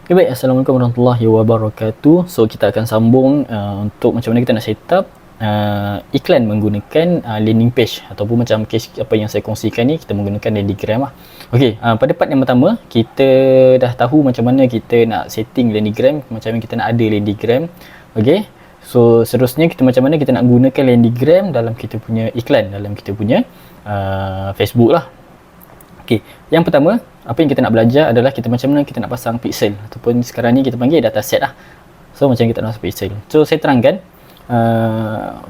Okay, baik. Assalamualaikum warahmatullahi wabarakatuh. So kita akan sambung untuk macam mana kita nak set up iklan menggunakan landing page ataupun macam case apa yang saya kongsikan ni, kita menggunakan Landigram lah. Okey, pada part yang pertama kita dah tahu macam mana kita nak setting Landigram, macam mana kita nak ada Landigram. Okey. So seterusnya kita macam mana kita nak gunakan Landigram dalam kita punya iklan, dalam kita punya Facebook lah. Okey, yang pertama apa yang kita nak belajar adalah kita macam mana kita nak pasang pixel ataupun sekarang ni kita panggil dataset lah. So macam kita nak pasang pixel. So saya terangkan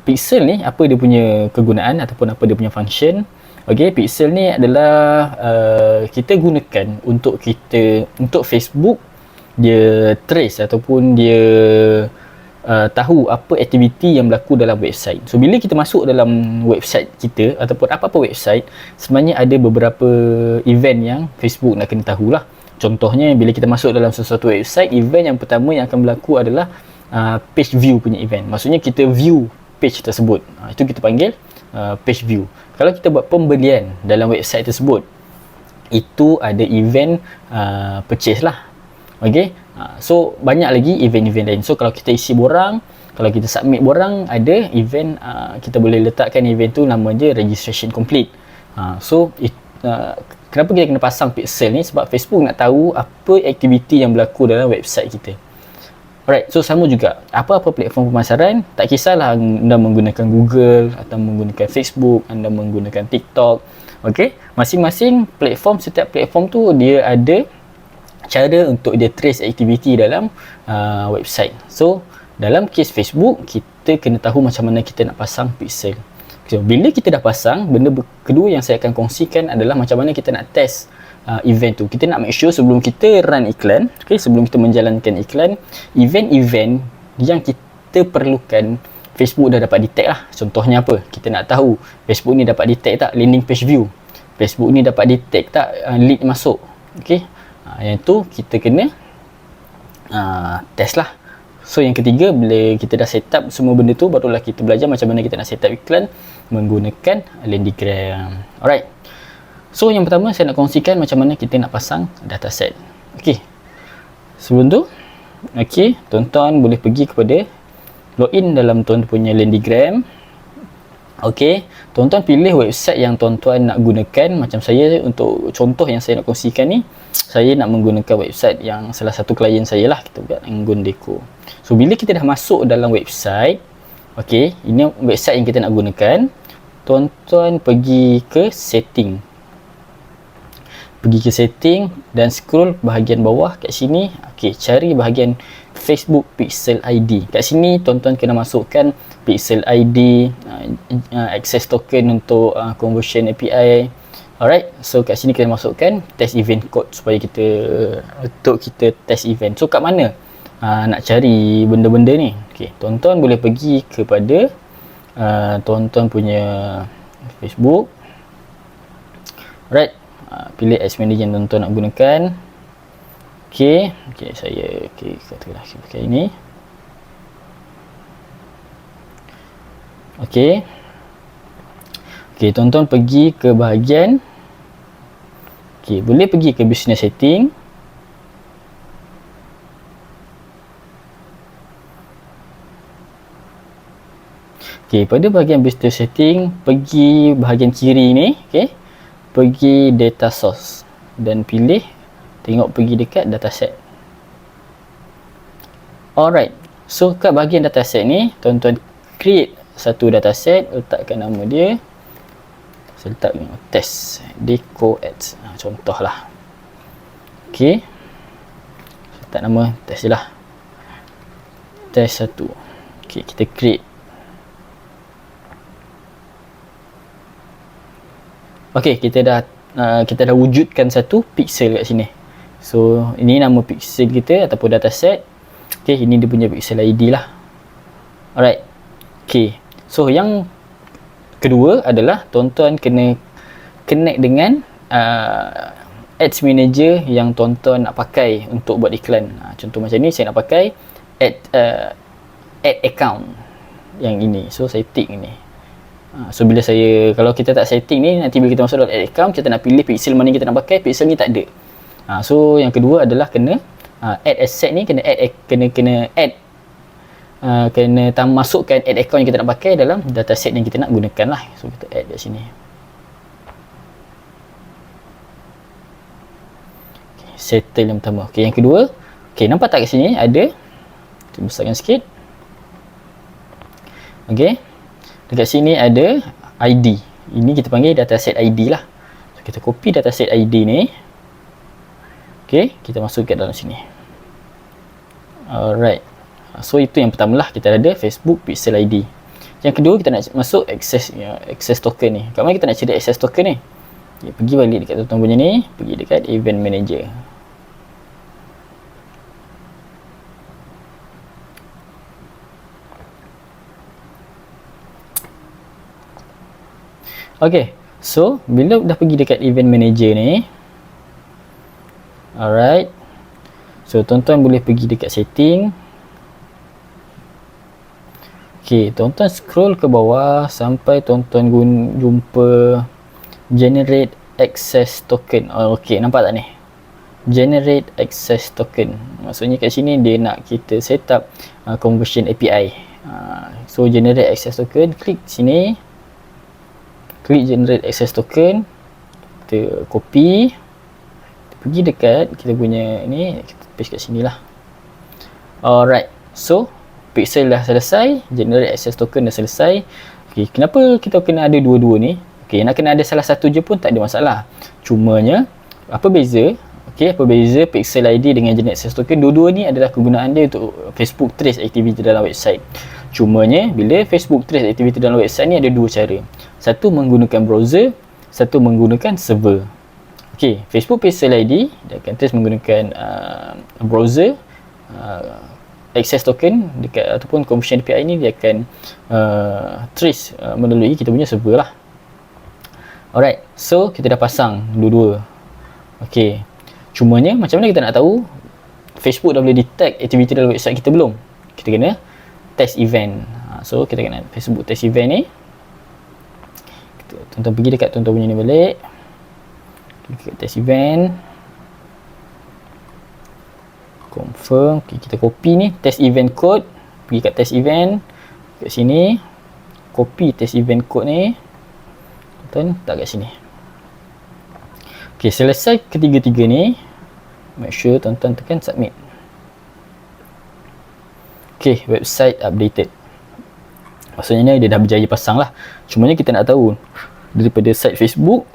pixel ni apa dia punya kegunaan ataupun apa dia punya function. Okey, pixel ni adalah kita gunakan untuk Facebook dia trace ataupun dia tahu apa aktiviti yang berlaku dalam website. So bila kita masuk dalam website kita ataupun apa-apa website, sebenarnya ada beberapa event yang Facebook nak kena tahulah. Contohnya bila kita masuk dalam sesuatu website, event yang pertama yang akan berlaku adalah page view punya event. Maksudnya kita view page tersebut. Itu kita panggil page view. Kalau kita buat pembelian dalam website tersebut, itu ada event purchase lah. Okey. So banyak lagi event-event lain. So kalau kita isi borang, kalau kita submit borang, ada event kita boleh letakkan event tu nama je registration complete. Kenapa kita kena pasang pixel ni? Sebab Facebook nak tahu apa aktiviti yang berlaku dalam website kita. Alright, so sama juga apa-apa platform pemasaran, tak kisahlah anda menggunakan Google atau menggunakan Facebook, anda menggunakan TikTok. Okey, masing-masing platform, setiap platform tu dia ada cara untuk dia trace aktiviti dalam website. So dalam case Facebook, kita kena tahu macam mana kita nak pasang pixel. So bila kita dah pasang, benda kedua yang saya akan kongsikan adalah macam mana kita nak test event tu. Kita nak make sure sebelum kita run iklan, okay, sebelum kita menjalankan iklan, event-event yang kita perlukan Facebook dah dapat detect lah. Contohnya apa? Kita nak tahu Facebook ni dapat detect tak landing page view, Facebook ni dapat detect tak lead masuk. Okay, yang tu kita kena test lah. So yang ketiga, bila kita dah set up semua benda tu, barulah kita belajar macam mana kita nak set up iklan menggunakan Landigram. Alright, so yang pertama saya nak kongsikan macam mana kita nak pasang dataset. Ok, sebelum tu, ok, tuan-tuan boleh pergi kepada login dalam tuan punya Landigram. Ok, tuan-tuan pilih website yang tuan-tuan nak gunakan. Macam saya, untuk contoh yang saya nak kongsikan ni, saya nak menggunakan website yang salah satu klien saya lah, kita buat Anggun Deco. So bila kita dah masuk dalam website, ok, ini website yang kita nak gunakan, tuan-tuan pergi ke setting, dan scroll bahagian bawah kat sini. Ok, cari bahagian Facebook Pixel ID. Kat sini tuan-tuan kena masukkan Pixel ID, access token untuk conversion API. Alright, so kat sini kita masukkan test event code supaya untuk kita test event. So kat mana nak cari benda-benda ni? Okay, tuan-tuan boleh pergi kepada tuan-tuan punya Facebook. Alright, pilih Ads Manager yang tuan-tuan nak gunakan. Okay, saya katakanlah saya pakai ini. Okay, tuan-tuan pergi ke bahagian, boleh pergi ke business setting. Pada bahagian business setting, pergi bahagian kiri ni, pergi data source dan pilih, tengok pergi dekat dataset. Alright, so kat bahagian dataset ni, tuan-tuan create satu dataset, letakkan nama dia, saya letak test Deco Ads, contohlah. Ok, saya letak nama test je lah, test 1. Ok, kita create. Ok, kita dah wujudkan satu pixel kat sini. So ini nama pixel kita ataupun dataset. Ok, ini dia punya pixel ID lah. Alright, ok, so yang kedua adalah tuan-tuan kena connect dengan Ads Manager yang tuan-tuan nak pakai untuk buat iklan. Contoh macam ni, saya nak pakai ad account yang ini. So saya tick ni. So bila kalau kita tak setting ni, nanti bila kita masuk dalam ad account, kita nak pilih pixel mana kita nak pakai, pixel ni tak ada. So yang kedua adalah kena add asset ni kena add masukkan add account yang kita nak pakai dalam dataset yang kita nak gunakan lah. So kita add kat sini. Okay, settle yang pertama. Okay, yang kedua, okay, nampak tak kat sini ada, kita besarkan sikit. Okay, dekat sini ada ID. Ini kita panggil dataset ID lah. So kita copy dataset ID ni. Okay, kita masuk ke dalam sini. Alright. So itu yang pertama lah, kita ada Facebook Pixel ID. Yang kedua kita nak masuk access token ni. Kat mana kita nak cari access token ni? Okay, pergi balik dekat tuan-tuan punya ni, pergi dekat event manager. Okay, so bila dah pergi dekat event manager ni, alright, so tuan-tuan boleh pergi dekat setting. Okay, tuan-tuan scroll ke bawah sampai tuan-tuan jumpa generate access token. Okay, nampak tak ni? Generate access token. Maksudnya kat sini dia nak kita set up conversion API. So generate access token, klik sini, klik generate access token, kita copy, kita pergi dekat kita punya ni, kita paste kat sini lah. Alright, so Pixel dah selesai, generate access token dah selesai. Okay, kenapa kita kena ada dua-dua ni? Okay, nak kena ada salah satu je pun tak ada masalah. Cumanya apa beza? Okay, apa beza Pixel ID dengan generate access token? Dua-dua ni adalah kegunaan dia untuk Facebook trace aktiviti dalam website. Cumanya bila Facebook trace aktiviti dalam website ni ada dua cara. Satu menggunakan browser, satu menggunakan server. Okay, Facebook Pixel ID dia akan trace menggunakan browser, access token dekat ataupun conversion API ni dia akan trace melalui kita punya server lah. Alright, so kita dah pasang dua-dua. Okay, cumanya macam mana kita nak tahu Facebook dah boleh detect aktiviti dalam website kita belum? Kita kena test event. So kita kena Facebook test event ni. Tuan-tuan pergi dekat tuan-tuan punya ni balik, klik test event, confirm. Okay, kita copy ni test event code, pergi kat test event kat sini, copy test event code ni, tuan tak kat sini. Okay, selesai ketiga-tiga ni, make sure tuan-tuan tekan submit. Okay, website updated. Maksudnya dia dah berjaya pasang lah. Cumanya kita nak tahu daripada site Facebook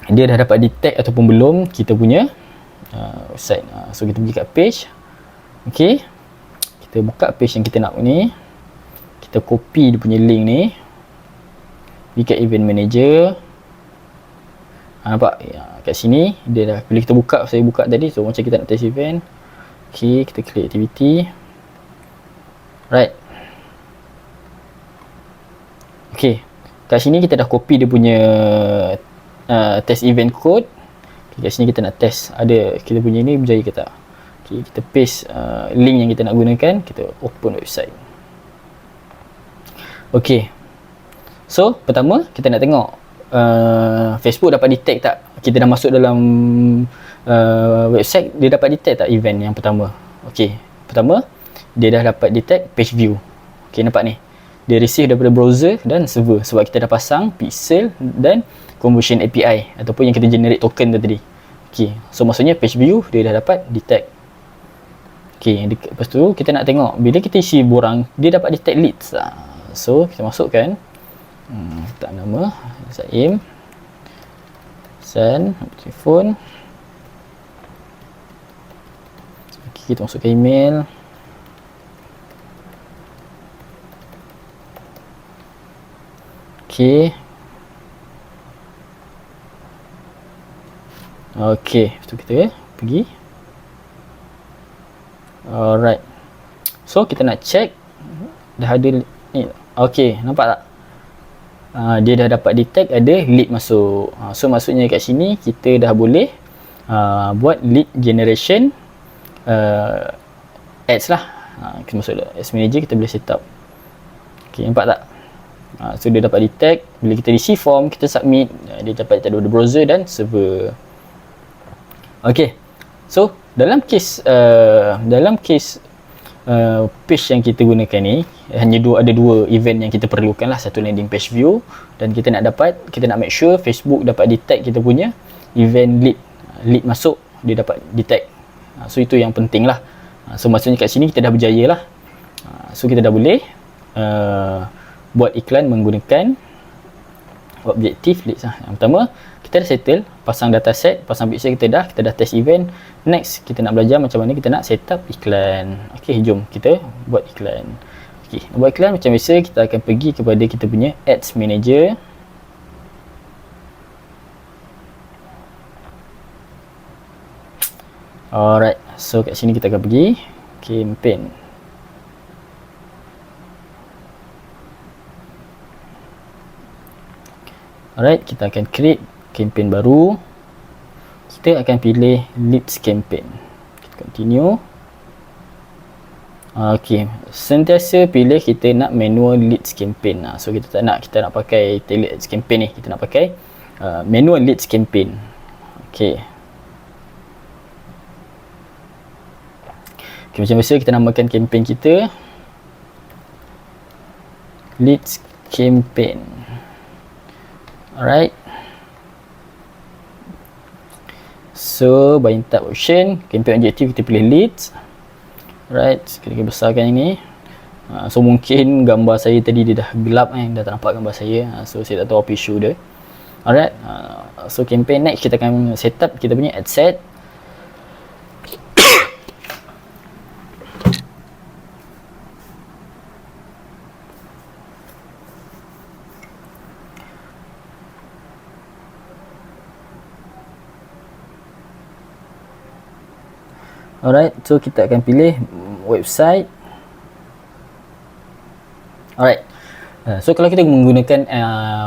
dia dah dapat detect ataupun belum kita punya website. So kita pergi kat page. Okay, kita buka page yang kita nak ni, kita copy dia punya link ni, pergi kat event manager. Nampak kat sini dia dah, bila kita buka, saya buka tadi, so macam kita nak test event. Okay, kita klik activity. Right. Okay, kat sini kita dah copy dia punya test event code. Okay, kat sini kita nak test ada kita punya ni berjaya ke tak. Okay, kita paste link yang kita nak gunakan, kita open website. Okay, so pertama kita nak tengok Facebook dapat detect tak kita dah masuk dalam website, dia dapat detect tak event yang pertama. Okay, pertama dia dah dapat detect page view. Okay, nampak ni, dia receive daripada browser dan server sebab kita dah pasang Pixel dan conversion API ataupun yang kita generate token tadi. Okay, so maksudnya page view dia dah dapat detect. Okay, lepas tu kita nak tengok bila kita isi borang dia dapat detect leads. So kita masukkan tak nama Zaim San, telefon. Okay, kita masukkan email. Okay. Okay, lepas tu kita pergi. Alright. So kita nak check dah ada ni. Okay, nampak tak? Dia dah dapat detect ada lead masuk. So maksudnya kat sini kita dah boleh buat lead generation ads lah. Kita masuk ads manager, kita boleh set up. Okay, nampak tak? So dia dapat detect, bila kita isi form, kita submit, dia dapat detect daripada browser dan server. Okay, so dalam kes page yang kita gunakan ni hanya ada dua event yang kita perlukan lah. Satu landing page view, dan kita nak make sure Facebook dapat detect kita punya event lead masuk, dia dapat detect. So itu yang penting lah. So maksudnya kat sini kita dah berjaya lah. So kita dah boleh buat iklan menggunakan objektif leads lah. Yang pertama kita dah settle pasang dataset, pasang pixel, kita dah test event. Next kita nak belajar macam mana kita nak set up iklan. Okey, jom kita buat iklan. Okey, buat iklan macam biasa kita akan pergi kepada kita punya ads manager. Alright, so kat sini kita akan pergi campaign. Alright, kita akan create campaign baru. Kita akan pilih leads campaign. Kita continue. Okey, sentiasa pilih kita nak manual leads campaign. So kita nak pakai tailored ads campaign ni. Kita nak pakai manual leads campaign. Okey. Okay, macam biasa kita namakan campaign kita leads campaign. Alright. So buying type option, campaign objektif kita pilih leads. Alright, kita besarkan ini. So mungkin gambar saya tadi dia dah gelap dah tak nampak gambar saya. So saya tak tahu apa isu dia. Alright. So campaign next kita akan set up kita punya ad set. Alright, so kita akan pilih website. Alright, so kalau kita menggunakan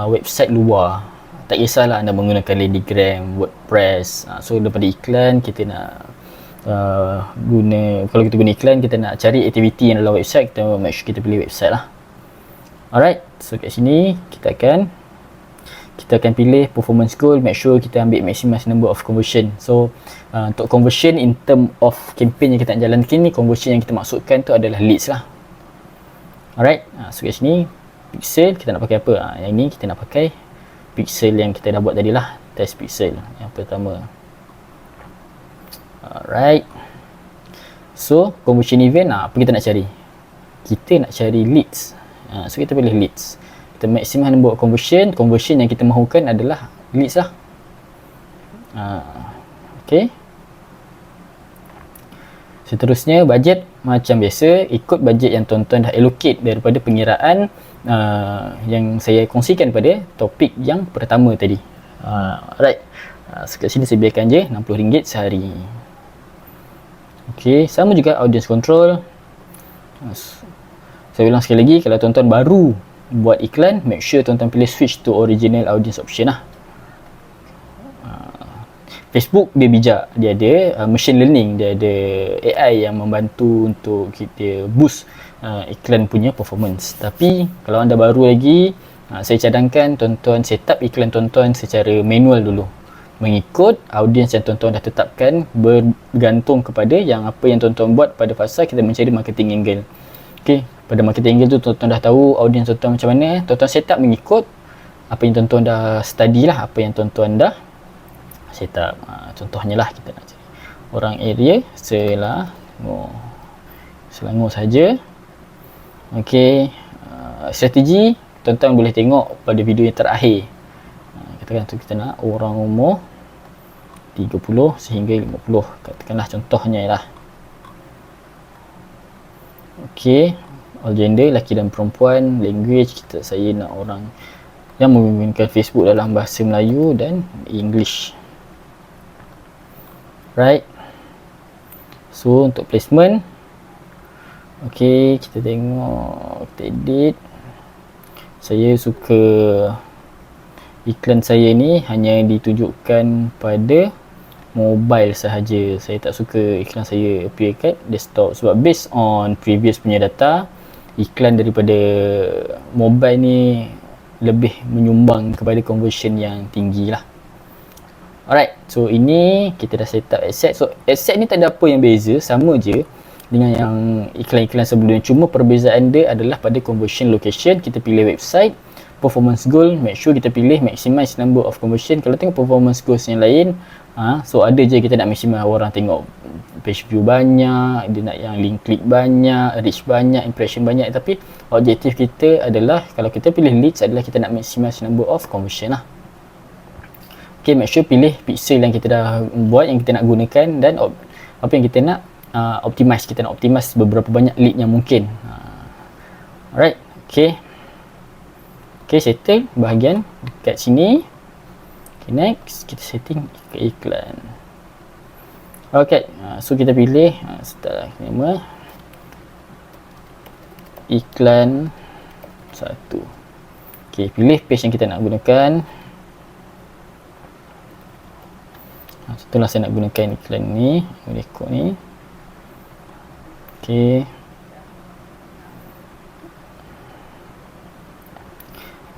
website luar, tak kisahlah anda menggunakan Ladygram, WordPress. So daripada iklan kita nak kalau kita guna iklan, kita nak cari aktiviti yang dalam website, kita make sure kita pilih website lah. Alright, so kat sini kita akan pilih performance goal, make sure kita ambil maximize number of conversion. So untuk conversion in term of campaign yang kita nak jalankan ni, conversion yang kita maksudkan tu adalah leads lah. Alright, so kat sini pixel kita nak pakai apa? Yang ni kita nak pakai pixel yang kita dah buat tadi lah, test pixel yang pertama. Alright, so conversion event apa kita nak cari? Kita nak cari leads. So kita pilih leads. Kita maximum number of conversion yang kita mahukan adalah leads lah. Okay. Seterusnya budget macam biasa, ikut budget yang tuan-tuan dah allocate daripada pengiraan yang saya kongsikan pada topik yang pertama tadi. Alright, kat sini saya biarkan je RM60 sehari. Okay, sama juga audience control. Saya ulang sekali lagi, kalau tuan-tuan baru buat iklan, make sure tuan-tuan pilih switch to original audience option lah. Facebook dia bijak, dia ada machine learning, dia ada AI yang membantu untuk kita boost iklan punya performance. Tapi kalau anda baru lagi, saya cadangkan tuan-tuan set up iklan tuan-tuan secara manual dulu, mengikut audience yang tuan-tuan dah tetapkan, bergantung kepada apa yang tuan-tuan buat pada fasa kita mencari marketing angle. Okay, pada marketing angle tu tuan-tuan dah tahu audience tuan-tuan macam mana, tuan-tuan set up mengikut apa yang tuan-tuan dah study lah, apa yang tuan-tuan dah set up. Contohnya lah kita nak cari orang area Selangor saja. Okey, strategi tuan-tuan boleh tengok pada video yang terakhir. Katakan tu kita nak orang umur 30 sehingga 50, katakanlah contohnya lah. Okey, all gender, lelaki dan perempuan. Language saya nak orang yang menggunakan Facebook dalam bahasa Melayu dan English. Right. So untuk placement, okey, kita tengok, kita edit. Saya suka iklan saya ni hanya ditujukan pada mobile sahaja. Saya tak suka iklan saya appear kat desktop, sebab based on previous punya data, iklan daripada mobile ni lebih menyumbang kepada conversion yang tinggi lah. Alright, so ini kita dah set up ad set. So ad set ni tak ada apa yang beza, sama je dengan yang iklan-iklan sebelumnya, cuma perbezaan dia adalah pada conversion location. Kita pilih website, performance goal, make sure kita pilih maximize number of conversion. Kalau tengok performance goals yang lain, so ada je kita nak maximize orang tengok page view banyak, dia nak yang link click banyak, reach banyak, impression banyak. Tapi objektif kita adalah, kalau kita pilih leads, adalah kita nak maximize number of conversion lah. Okay, make sure pilih pixel yang kita dah buat, yang kita nak gunakan, dan apa yang kita nak optimize. Kita nak optimize beberapa banyak lead yang mungkin. Alright, okay, settle bahagian dekat sini. Okay, next kita setting iklan. Okay, so kita pilih setelah nama iklan 1. Okay, pilih page yang kita nak gunakan. Contohlah saya nak gunakan iklan ni, rekod ni. Okay,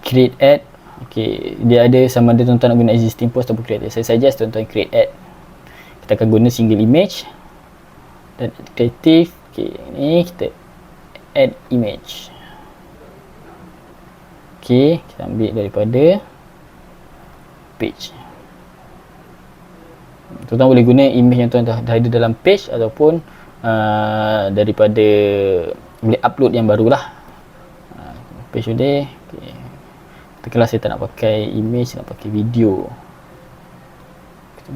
create ad. Okay, dia ada sama ada tuan-tuan nak guna existing post ataupun create ad. Saya suggest tuan-tuan create ad. Kita akan guna single image dan kreatif. Okay, ni kita add image. Okay, kita ambil daripada page. Tuan-tuan boleh guna image yang tuan-tuan dah ada dalam page, ataupun daripada boleh upload yang barulah. Page boleh. Okay. Katakanlah saya tak nak pakai image, nak pakai video.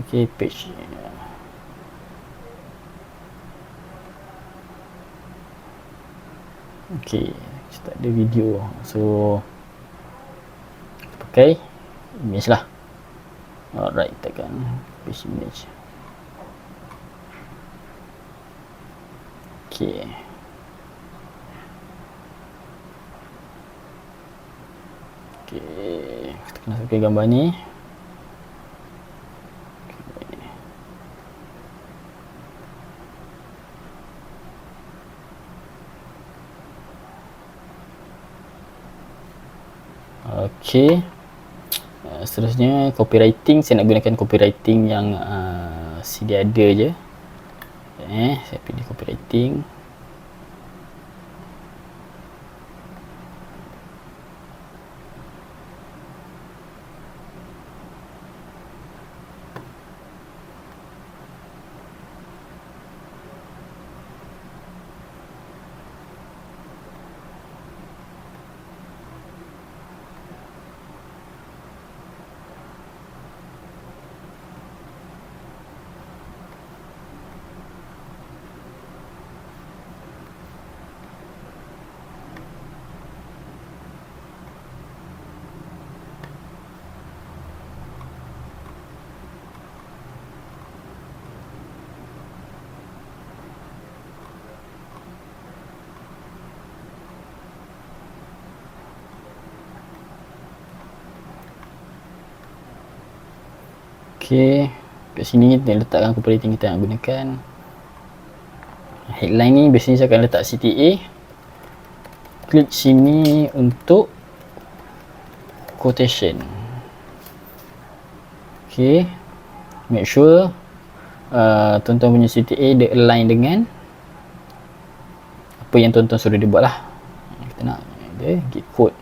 Okay, page. Okay, kita tak ada video, so kita pakai image lah. Alright, tekan page image. Okay, kita kena pakai gambar ni. Okay, seterusnya copywriting. Saya nak gunakan copywriting yang sedia ada je. Saya pilih copywriting. Okay, kat sini kita letakkan copywriting kita nak gunakan. Headline ni biasanya saya akan letak CTA. Klik sini untuk quotation. Okay, make sure tuan-tuan punya CTA dia align dengan apa yang tuan-tuan suruh dia buat lah. Kita nak dia get quote.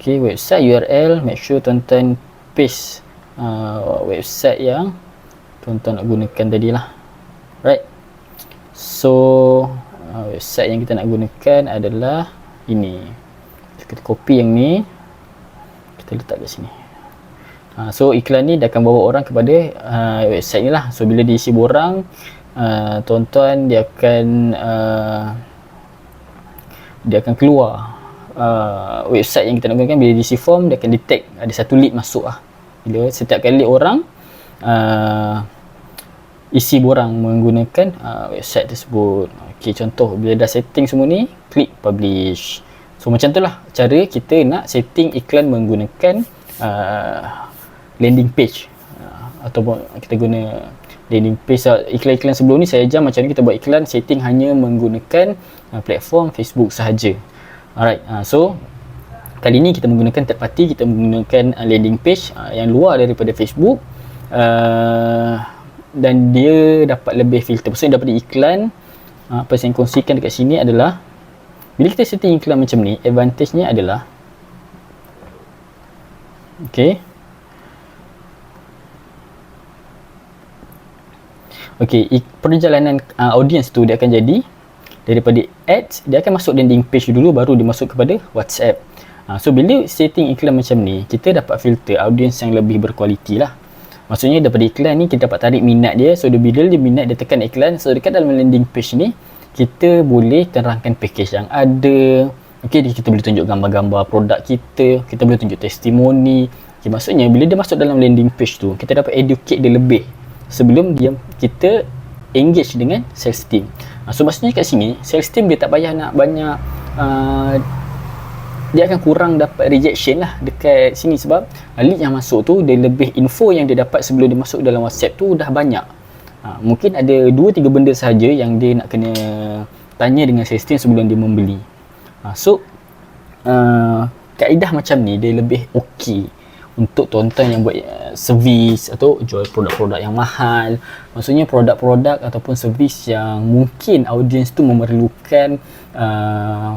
Okay, website URL, make sure tuan-tuan paste website yang tuan-tuan nak gunakan tadi lah. Right, so website yang kita nak gunakan adalah ini. Kita copy yang ni, kita letak kat sini. So iklan ni dia akan bawa orang kepada website ni lah. So bila diisi borang, tuan-tuan dia akan keluar website yang kita nak gunakan. Bila diisi form, dia akan detect ada satu lead masuk lah. Bila setiap kali orang isi borang menggunakan website tersebut. Okay, contoh bila dah setting semua ni, klik publish. So macam tu lah cara kita nak setting iklan menggunakan landing page, ataupun kita guna landing page. Iklan-iklan sebelum ni saya ajar macam ni kita buat iklan setting hanya menggunakan platform Facebook sahaja. Alright, so kali ni kita menggunakan third party, kita menggunakan landing page yang luar daripada Facebook, dan dia dapat lebih filter. Maksudnya daripada iklan, apa yang saya kongsikan dekat sini adalah bila kita setting iklan macam ni, advantage-nya adalah perjalanan audience tu dia akan jadi daripada ads, dia akan masuk landing page dulu, baru dia masuk kepada WhatsApp. So bila setting iklan macam ni, kita dapat filter audience yang lebih berkualiti lah. Maksudnya daripada iklan ni kita dapat tarik minat dia. So bila dia minat, dia tekan iklan. So dekat dalam landing page ni kita boleh terangkan package yang ada. Kita boleh tunjuk gambar-gambar produk kita, kita boleh tunjuk testimoni. Maksudnya bila dia masuk dalam landing page tu, kita dapat educate dia lebih sebelum kita engage dengan sales team. So maksudnya kat sini sales team dia tak payah nak banyak, dia akan kurang dapat rejection lah dekat sini, sebab lead yang masuk tu dia lebih info yang dia dapat sebelum dia masuk dalam WhatsApp tu dah banyak. Mungkin ada 2-3 benda sahaja yang dia nak kena tanya dengan sales team sebelum dia membeli. Kaedah macam ni dia lebih okey untuk tuan-tuan yang buat servis atau jual produk-produk yang mahal. Maksudnya produk-produk ataupun servis yang mungkin audience tu memerlukan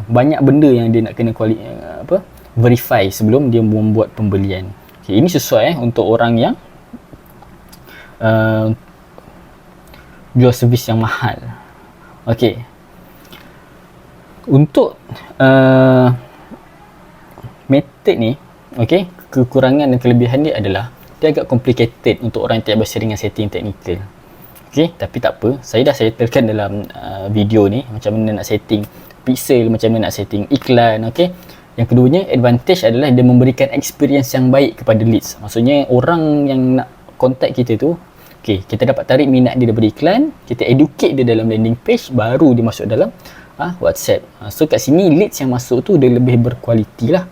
banyak benda yang dia nak kena verify sebelum dia membuat pembelian. Ini sesuai untuk orang yang jual servis yang mahal. Untuk method ni, kekurangan dan kelebihan dia adalah dia agak complicated untuk orang yang tak bersedia dengan setting teknikal. Tapi tak apa, saya dah settlekan dalam video ni macam mana nak setting pixel, macam mana nak setting iklan. Yang keduanya, advantage adalah dia memberikan experience yang baik kepada leads. Maksudnya orang yang nak contact kita tu, kita dapat tarik minat dia daripada iklan, kita educate dia dalam landing page, baru dia masuk dalam WhatsApp. So kat sini leads yang masuk tu dia lebih berkualiti lah.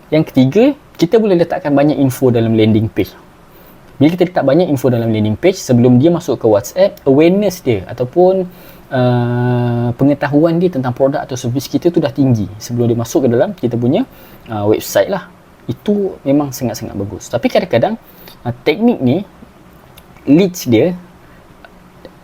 Yang ketiga, kita boleh letakkan banyak info dalam landing page. Bila kita letak banyak info dalam landing page, sebelum dia masuk ke WhatsApp, awareness dia ataupun pengetahuan dia tentang produk atau servis kita tu dah tinggi sebelum dia masuk ke dalam kita punya website lah. Itu memang sangat-sangat bagus. Tapi kadang-kadang teknik ni, leads dia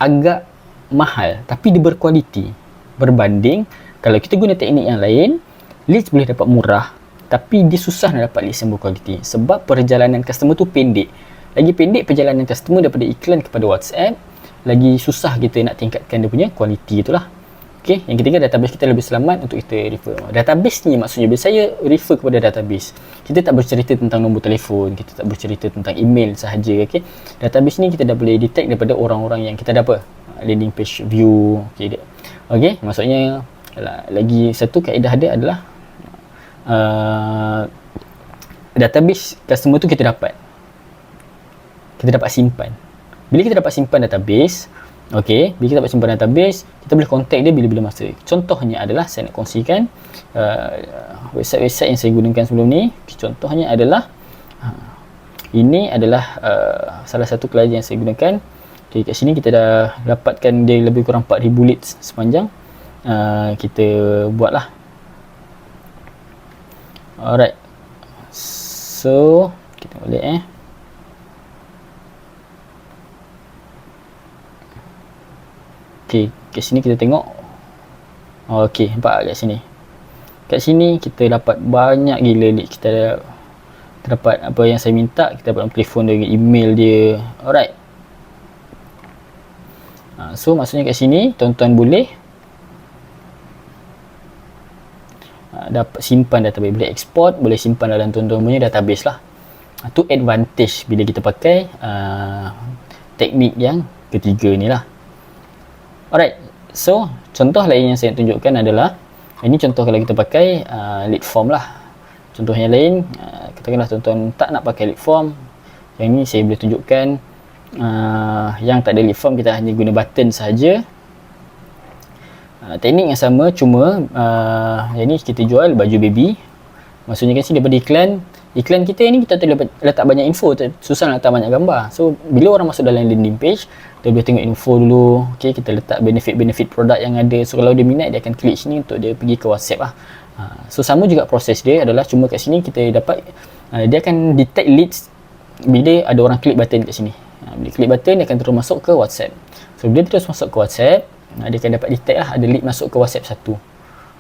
agak mahal tapi dia berkualiti, berbanding kalau kita guna teknik yang lain, leads boleh dapat murah tapi dia susah nak dapat leads yang berkualiti sebab perjalanan customer tu pendek. Lagi pendek perjalanan customer daripada iklan kepada WhatsApp, lagi susah kita nak tingkatkan dia punya kualiti itulah. Yang ketiga, database kita lebih selamat untuk kita refer. Database ni maksudnya bila saya refer kepada database, kita tak bercerita tentang nombor telefon, kita tak bercerita tentang email sahaja. Database ni kita dah boleh detect daripada orang-orang yang kita dapat landing page view. Maksudnya lagi satu kaedah dia adalah database customer tu kita dapat simpan. Bila kita dapat simpan database, bila kita dapat simpan database, kita boleh contact dia bila-bila masa. Contohnya adalah saya nak kongsikan website yang saya gunakan sebelum ni. Contohnya adalah ini adalah salah satu klien yang saya gunakan. Kat sini kita dah dapatkan dia lebih kurang 4,000 leads sepanjang kita buatlah. Alright, so kita boleh kat sini kita tengok. Nampak kat sini. Kat sini kita dapat banyak gila lead. Kita dapat apa yang saya minta, kita dapat telefon dia, email dia. Alright. So maksudnya kat sini tuan-tuan boleh dapat simpan database, boleh export, boleh simpan dalam tuan-tuan punya database lah. Itu advantage bila kita pakai teknik yang ketiga ni lah. Alright, so contoh lain yang saya tunjukkan adalah ini contoh kalau kita pakai lead form lah. Contoh yang lain, katakanlah tuan-tuan tak nak pakai lead form, yang ni saya boleh tunjukkan yang tak ada lead form, kita hanya guna button sahaja. Teknik yang sama, cuma yang ni kita jual baju baby. Maksudnya kan sini daripada iklan kita ni kita letak banyak info, susah nak letak banyak gambar. So bila orang masuk dalam landing page, dia boleh tengok info dulu. Kita letak benefit-benefit produk yang ada. So kalau dia minat, dia akan klik sini untuk dia pergi ke WhatsApp lah. So sama juga proses dia adalah, cuma kat sini kita dapat dia akan detect leads bila ada orang klik button kat sini. Bila klik button, dia akan terus masuk ke WhatsApp. So bila terus masuk ke WhatsApp, dia akan dapat detect lah ada lead masuk ke WhatsApp satu.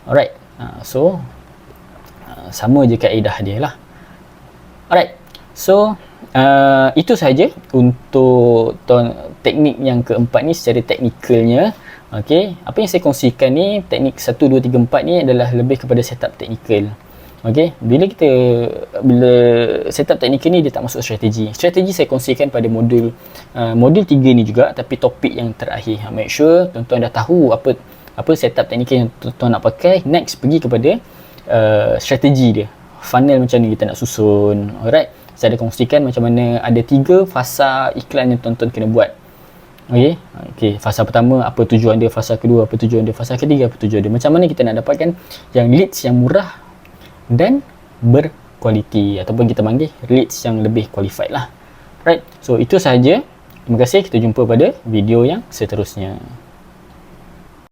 Alright. So sama je kaedah dia lah. Alright. So itu sahaja untuk teknik yang keempat ni secara teknikalnya. Okey, apa yang saya kongsikan ni, teknik 1 2 3 4 ni adalah lebih kepada setup teknikal. Okey, bila setup teknikal ni dia tak masuk strategi. Strategi saya kongsikan pada modul 3 ni juga, tapi topik yang terakhir. Make sure tuan-tuan dah tahu apa setup teknikal yang tuan-tuan nak pakai. Next pergi kepada strategi dia. Funnel macam ni kita nak susun. Alright. Saya ada kongsikan macam mana ada 3 fasa iklan yang tuan-tuan kena buat. Okey, fasa pertama apa tujuan dia, fasa kedua apa tujuan dia, fasa ketiga apa tujuan dia. Macam mana kita nak dapatkan yang leads yang murah dan berkualiti, ataupun kita panggil leads yang lebih qualified lah. Right. So itu sahaja. Terima kasih. Kita jumpa pada video yang seterusnya.